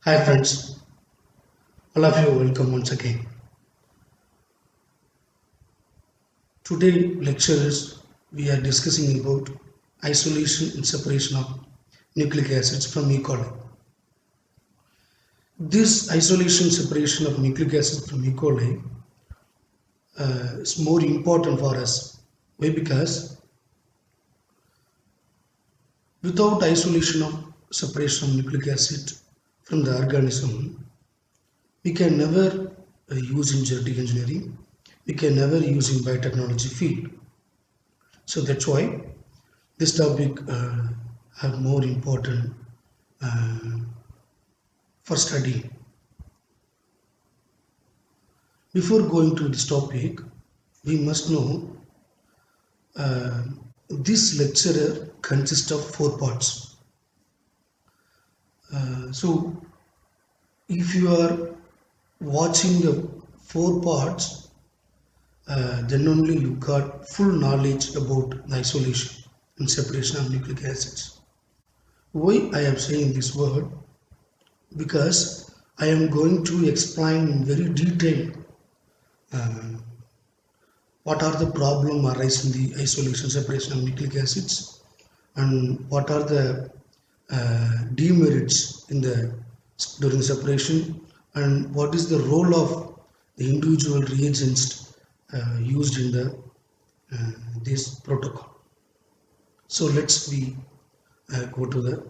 Hi friends, all of you welcome once again. Today lecture is we are discussing about isolation and separation of nucleic acids from E. coli. This isolation separation of nucleic acids from E. coli is more important for us. Why? Because without isolation of separation of nucleic acid from the organism, we can never use in genetic engineering. We can never use in biotechnology field. So that's why this topic have more important uh, for study. Before going to this topic, we must know uh, this lecture consists of four parts. So if you are watching the four parts, then only you got full knowledge about the isolation and separation of nucleic acids. Why I am saying this word? Because I am going to explain in very detail uh, what are the problem arise in the isolation separation of nucleic acids and what are the demerits in the during separation and what is the role of the individual reagents used in the this protocol. So let's we go to the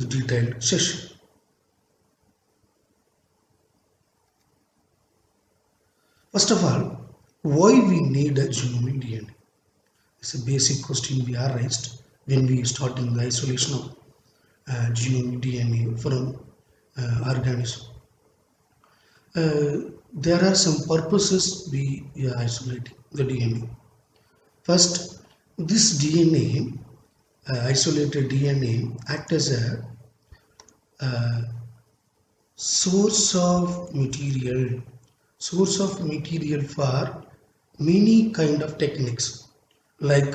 detailed session. First of all, why we need a genomic DNA? It's a basic question we are raised when we start in the isolation of genomic DNA from organism. There are some purposes we are isolating the DNA. First, this DNA, isolated DNA, act as a source of material for many kind of techniques like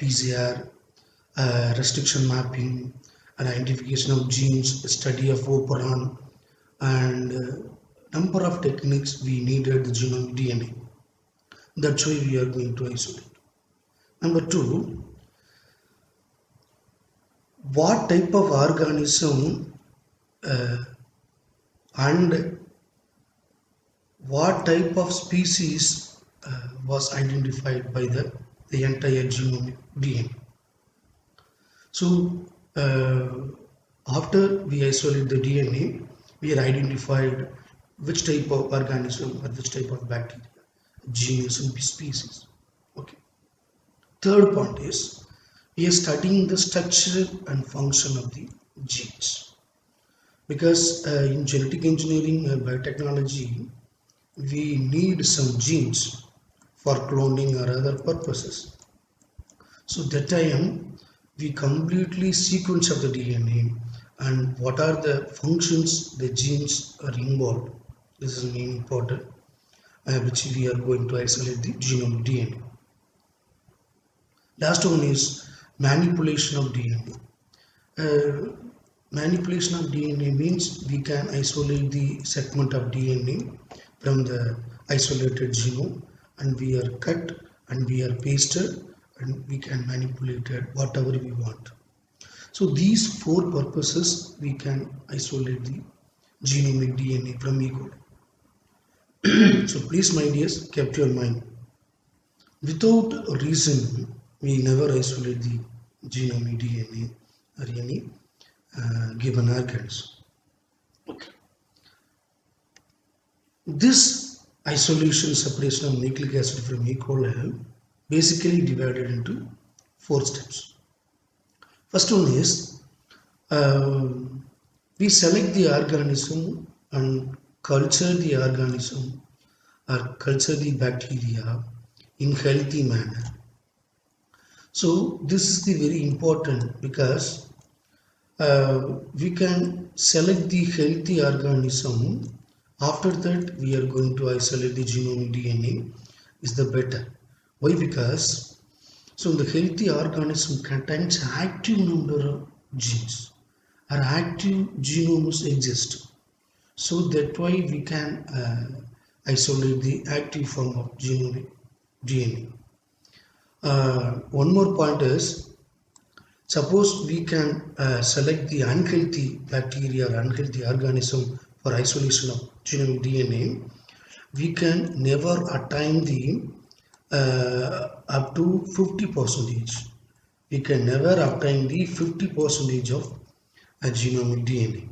PCR, restriction mapping, identification of genes, study of operon, and number of techniques we needed the genomic DNA. That's why we are going to isolate. Number two, what type of organism and what type of species was identified by the entire genomic DNA. So after we isolate the DNA, we have identified which type of organism or which type of bacteria, genus and species. Okay. Third point is we are studying the structure and function of the genes because in genetic engineering and biotechnology we need some genes for cloning or other purposes. So that time we completely sequence of the DNA and what are the functions the genes are involved. This is main important which we are going to isolate the genome DNA. Last one is manipulation of DNA. Manipulation of DNA means we can isolate the segment of DNA from the isolated genome and we are cut and we are pasted and we can manipulate it whatever we want. So these four purposes we can isolate the genomic DNA from E. coli. So please my dears, keep your mind. Without reason, we never isolate the genomic DNA or any given organism. Okay. This isolation separation of nucleic acid from E. coli basically divided into four steps. First one is uh, we select the organism and culture the organism or culture the bacteria in healthy manner. So this is the very important because we can select the healthy organism. After that we are going to isolate the genomic DNA is the better. Why? Because so the healthy organism contains active number of genes or active genomes exist. So that why we can isolate the active form of genomic DNA. One more point is, suppose we can select the unhealthy bacteria or unhealthy organism for isolation of genomic DNA, we can never attain the up to 50 percentage. We can never obtain the 50 percentage of a genomic DNA.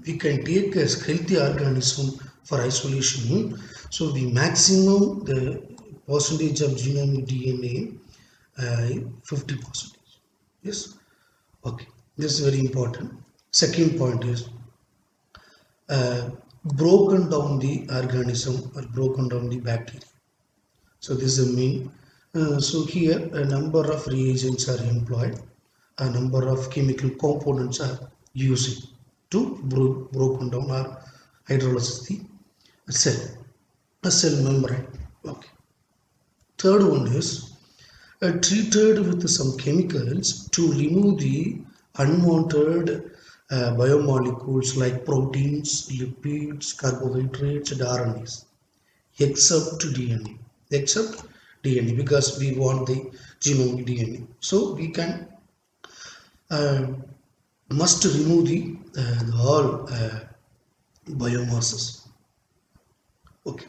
We can take a healthy organism for isolation, so the maximum the percentage of genomic DNA 50 percentage. Yes, okay, this is very important. Second point is uh, broken down the organism or broken down the bacteria. So this is a mean. So here a number of reagents are employed, a number of chemical components are used to broken down or hydrolysis the cell, a cell membrane. Okay. Third one is treated with some chemicals to remove the unwanted biomolecules like proteins, lipids, carbohydrates, and RNAs, except DNA, except DNA, because we want the genomic DNA. So we can uh, must remove the all biomasses. Okay.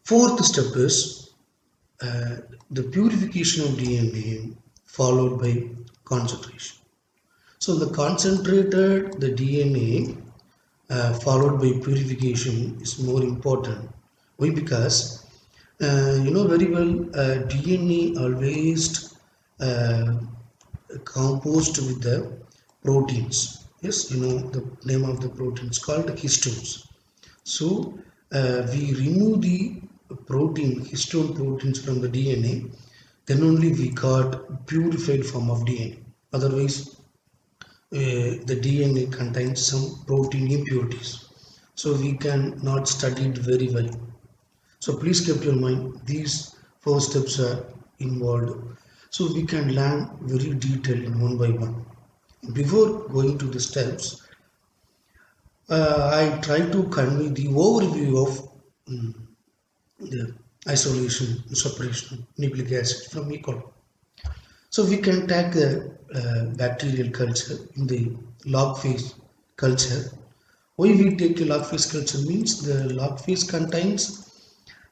Fourth step is uh, the purification of DNA followed by concentration. So the concentrated the DNA followed by purification is more important. Why? Because you know very well DNA always uh, composed with the proteins. Yes, you know the name of the proteins called histones. So we remove the histone proteins from the DNA, then only we got purified form of DNA. Otherwise, the DNA contains some protein impurities. So we can not study it very well. So please keep your mind, these four steps are involved. So we can learn very detailed one by one. Before going to the steps, I try to convey the overview of the isolation, separation of nucleic acid from E. coli. So we can take the bacterial culture in the log phase culture. Why we take a log phase culture means the log phase contains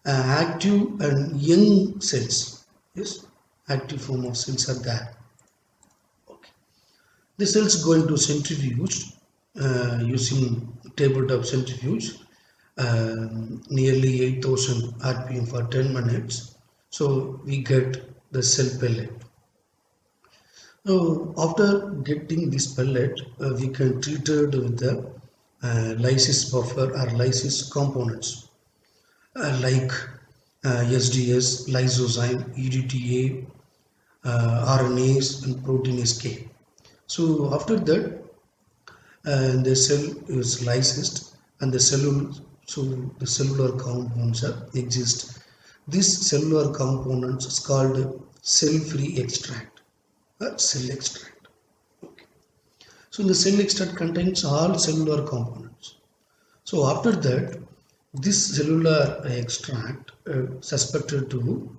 active and young cells. Yes, active form of cells are there. Okay. The cells go into centrifuge using tabletop centrifuge, nearly 8000 rpm for 10 minutes. So we get the cell pellet. So after getting this pellet, we can treat it with the lysis buffer or lysis components like SDS, lysozyme, EDTA, RNAs, and proteinase K. So after that, the cell is lysed and the cellular compounds exist. This cellular components is called cell-free extract. Cell extract. Okay. So the cell extract contains all cellular components. So after that, this cellular extract suspected to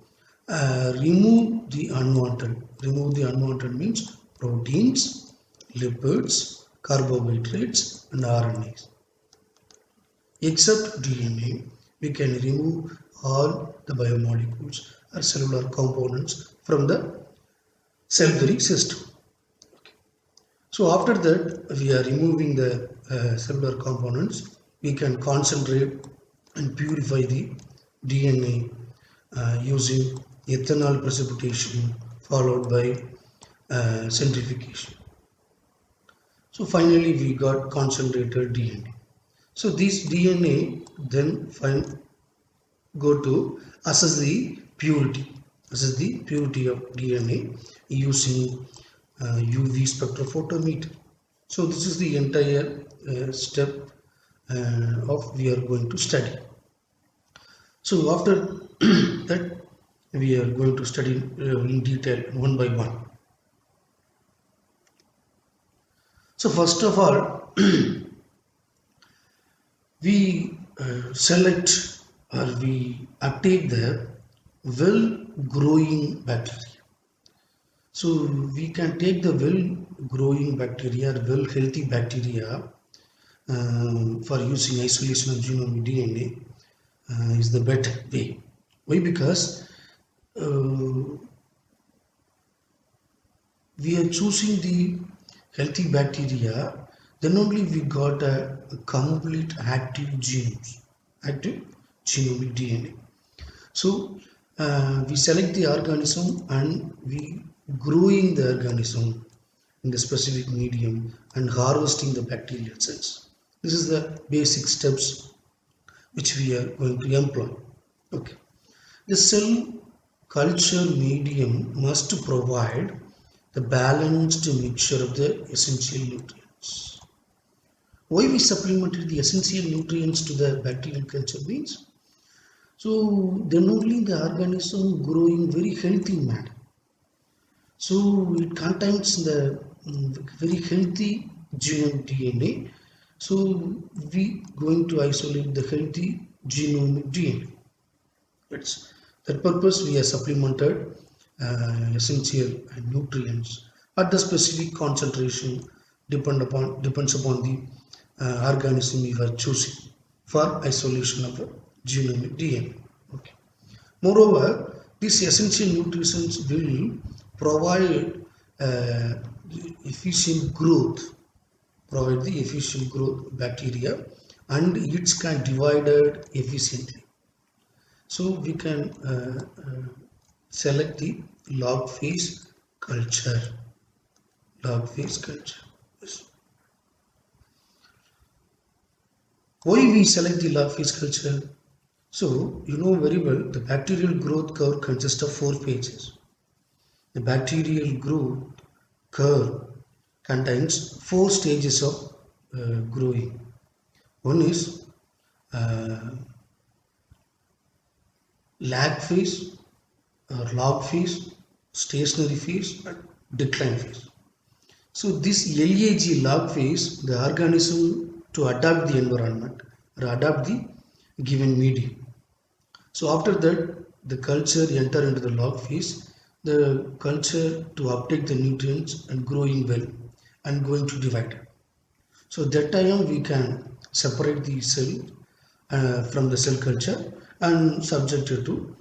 remove the unwanted. Remove the unwanted means proteins, lipids, carbohydrates, and RNAs. Except DNA, we can remove all the biomolecules or cellular components from the cell-free system. Okay. So after that, we are removing the cellular components. We can concentrate and purify the DNA using ethanol precipitation followed by centrifugation. So finally, we got concentrated DNA. So this DNA then go to assess the purity. Assess the purity of DNA using UV spectrophotometer. So this is the entire step of we are going to study. So after that, we are going to study in detail one by one. So first of all, we select or we uptake the well growing bacteria. So we can take the well growing bacteria or well healthy bacteria for using isolation of genome DNA is the better way. Why? Because uh, we are choosing the healthy bacteria, then only we got a complete active genomes, active genomic DNA. So we select the organism and we growing the organism in the specific medium and harvesting the bacterial cells. This is the basic steps which we are going to employ. Okay. The cell culture medium must provide the balanced mixture of the essential nutrients. Why we supplemented the essential nutrients to the bacterial culture means, so then only the organism growing very healthy manner. So it contains the very healthy genome DNA. So we going to isolate the healthy genomic DNA. That's that purpose we have supplemented essential nutrients at the specific concentration depends upon the organism we are choosing for isolation of the genomic DNA. Okay. Moreover, these essential nutrients will provide uh, efficient growth, provide the efficient growth bacteria, and it can divided efficiently. So we can select the log phase culture. Log phase culture. Yes. Why we select the log phase culture? So you know very well the bacterial growth curve consists of 4 phases. The bacterial growth curve contains 4 stages of growing. One is uh, lag phase or log phase, stationary phase, and decline phase. So this LAG log phase, the organism to adapt the environment or adapt the given medium. So after that, the culture enter into the log phase, the culture to uptake the nutrients and growing well and going to divide. So that time we can separate the cell from the cell culture and subject it to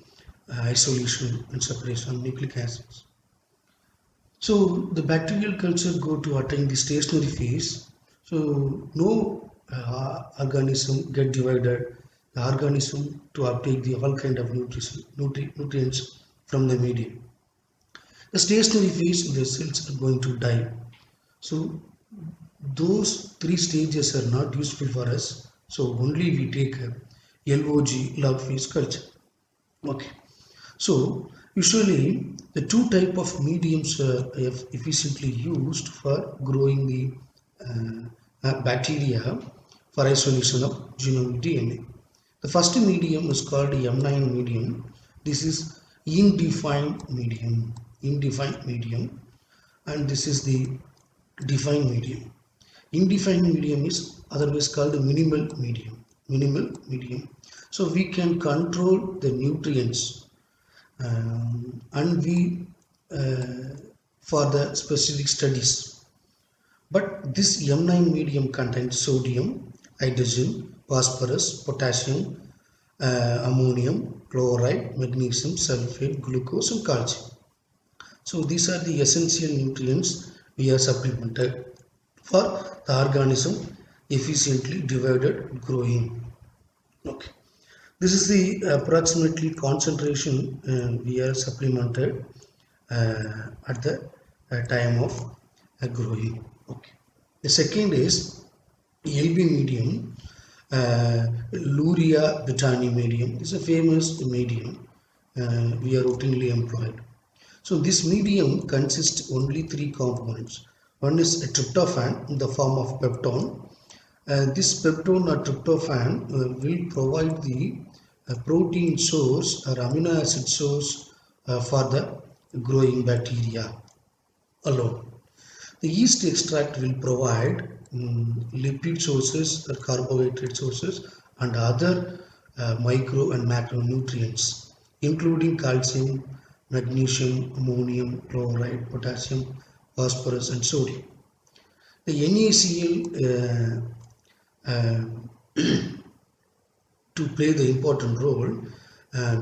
isolation and separation of nucleic acids. So the bacterial culture go to attain the stationary phase. So no organism get divided. The organism to uptake the all kind of nutrients from the medium. The stationary phase, the cells are going to die. So those 3 stages are not useful for us. So only we take a LOG log phase culture. Okay. So usually the two type of mediums are efficiently used for growing the bacteria for isolation of genomic DNA. The first medium is called M9 medium. This is indefined medium, and this is the defined medium. Indefined medium is otherwise called minimal medium. So we can control the nutrients and we for the specific studies. But this M9 medium contains sodium, hydrogen, phosphorus, potassium, ammonium, chloride, magnesium, sulfate, glucose, and calcium. So these are the essential nutrients we are supplemented for the organism efficiently divided growing. Okay. This is the approximately concentration we are supplemented at the time of growing. Okay. The second is LB medium, Luria betani medium. This is a famous medium we are routinely employed. So this medium consists only 3 components. One is a tryptophan in the form of peptone. This peptone or tryptophan will provide the protein source or amino acid source for the growing bacteria alone. The yeast extract will provide lipid sources, carbohydrate sources, and other micro and macronutrients, including calcium, magnesium, ammonium, chloride, potassium, phosphorus, and sodium. The NaCl to play the important role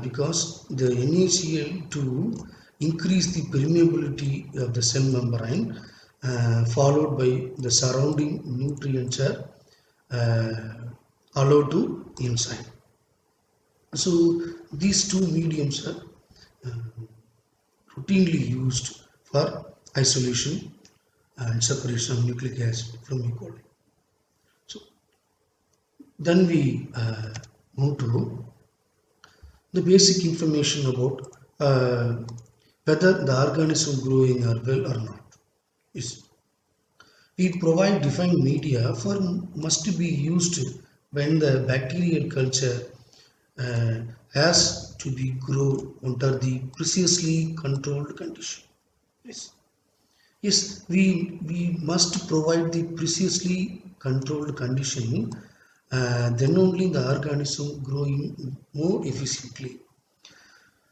because the NaCl to increase the permeability of the cell membrane followed by the surrounding nutrients are allowed to inside. So these two mediums are routinely used for isolation and separation of nucleic acid from E. coli. So then we move to the basic information about whether the organism growing are well or not. Is we provide defined media for must be used when the bacterial culture has to be grown under the precisely controlled condition. Yes. Yes, we must provide the precisely controlled condition, then only the organism growing more efficiently.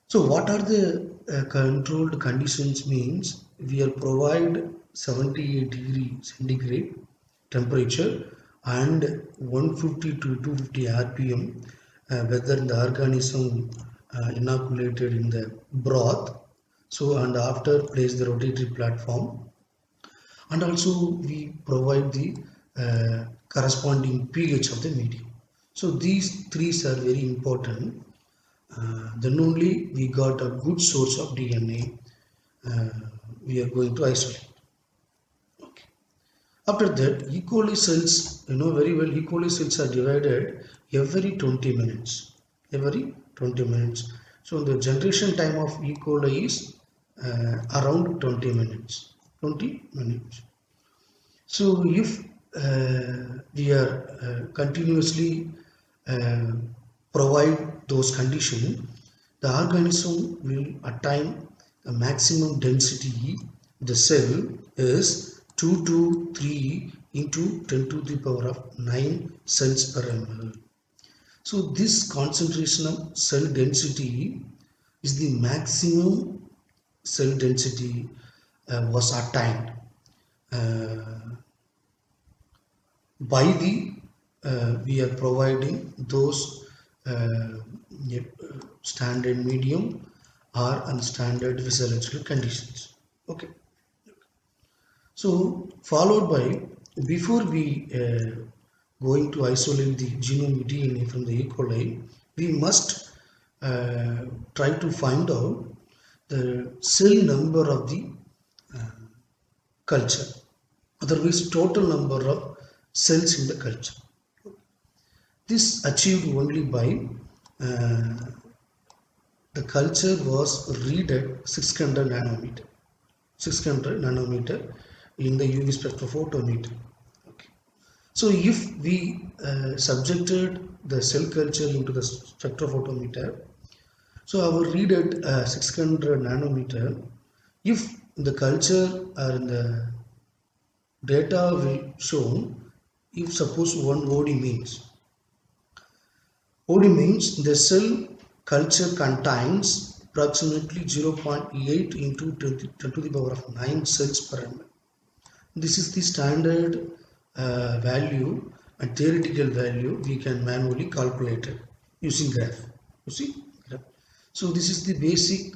So what are the controlled conditions means we are provide 78 degree centigrade temperature and 150 to 250 rpm whether the organism inoculated in the broth, so and after place the rotatory platform, and also we provide the corresponding pH of the medium. So these three are very important. Then only we got a good source of DNA we are going to isolate. Okay. After that, E. coli cells, you know very well, E. coli cells are divided every 20 minutes. Every 20 minutes. So the generation time of E. coli is around 20 minutes. 20 minutes. So if we are continuously provide those conditions, the organism will attain the maximum density. The cell is 2 to 3 into 10 to the power of 9 cells per ml. So this concentration of cell density is the maximum cell density was attained by the we are providing those standard medium or unstandard physiological conditions. Okay. So followed by, before we going to isolate the genome DNA from the E. coli, we must try to find out the cell number of the culture, otherwise total number of cells in the culture. This achieved only by the culture was read at 600 nanometer. 600 nanometer in the UV spectrophotometer. Okay. So if we subjected the cell culture into the spectrophotometer, so our read at 600 nanometer, if the culture or in the data will show, if suppose one OD means the cell culture contains approximately 0.8 into 10 to the power of 9 cells per ml. This is the standard value and theoretical value we can manually calculate it using graph. You see? So this is the basic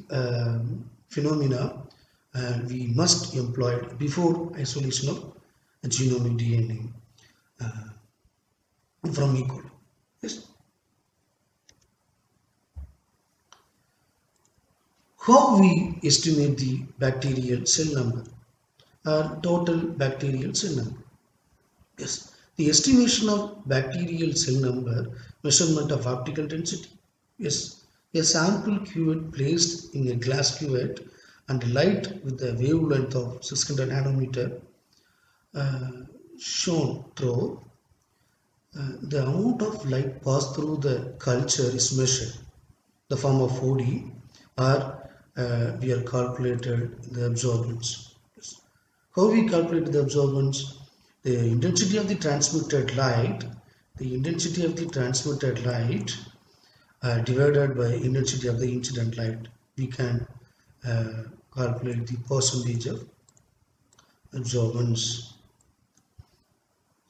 phenomena we must employ before isolation of genomic DNA from E. coli. Yes. How we estimate the bacterial cell number or total bacterial cell number? Yes, the estimation of bacterial cell number, measurement of optical density. Yes, a sample cuvette placed in a glass cuvette and light with a wavelength of 600 nanometer shown through. The amount of light passed through the culture is measured. The form of OD or we are calculated the absorbance. Yes. How we calculate the absorbance? The intensity of the transmitted light, divided by intensity of the incident light. We can uh, calculate the percentage of absorbance.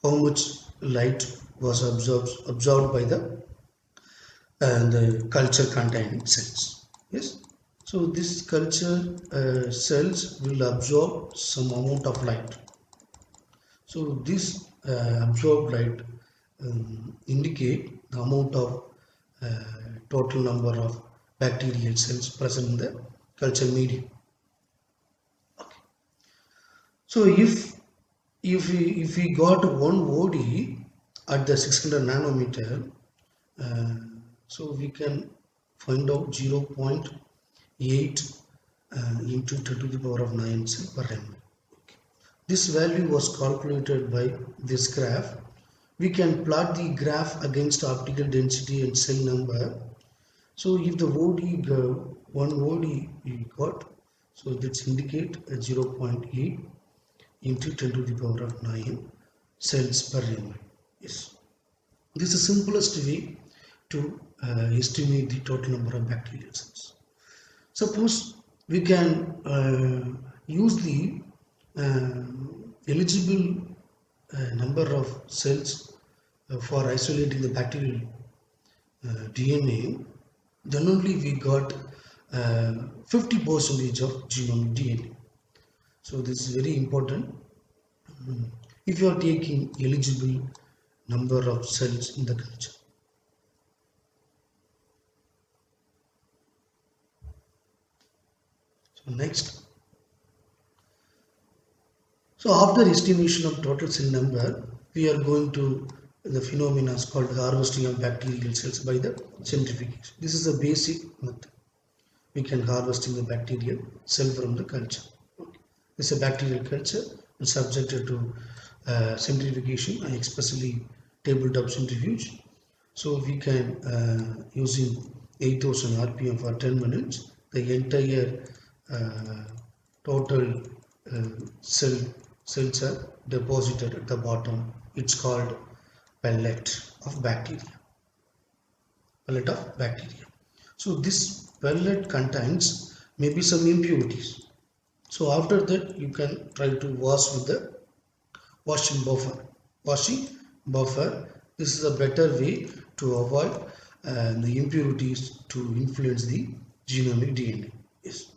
How much light was absorbed by the culture containing cells. Yes. So this culture cells will absorb some amount of light. So this absorbed light indicate the amount of total number of bacterial cells present in the culture medium. Okay. So if we got one OD at the 600 nanometer, so we can find out 0.8 into 10 to the power of 9 cell per ml. Okay. This value was calculated by this graph. We can plot the graph against optical density and cell number. So if the OD, one OD we got, so that's indicate 0.8 into 10 to the power of 9 cells per ml. Yes. This is the simplest way to estimate the total number of bacterial cells. Suppose we can use the eligible number of cells for isolating the bacterial DNA, then only we got 50% of genomic DNA. So this is very important. If you are taking eligible number of cells in the culture. So next. So after estimation of total cell number, we are going to the phenomena is called harvesting of bacterial cells by the centrifugation. This is the basic method. We can harvesting the bacterial cell from the culture. Okay. This is a bacterial culture and subjected to centrifugation and especially tabletop centrifuge. So we can using 8000 RPM for 10 minutes, the entire total cells are deposited at the bottom. It's called pellet of bacteria. Pellet of bacteria. So this pellet contains maybe some impurities. So after that you can try to wash with the washing buffer. Washing buffer. This is a better way to avoid the impurities to influence the genomic DNA. Yes.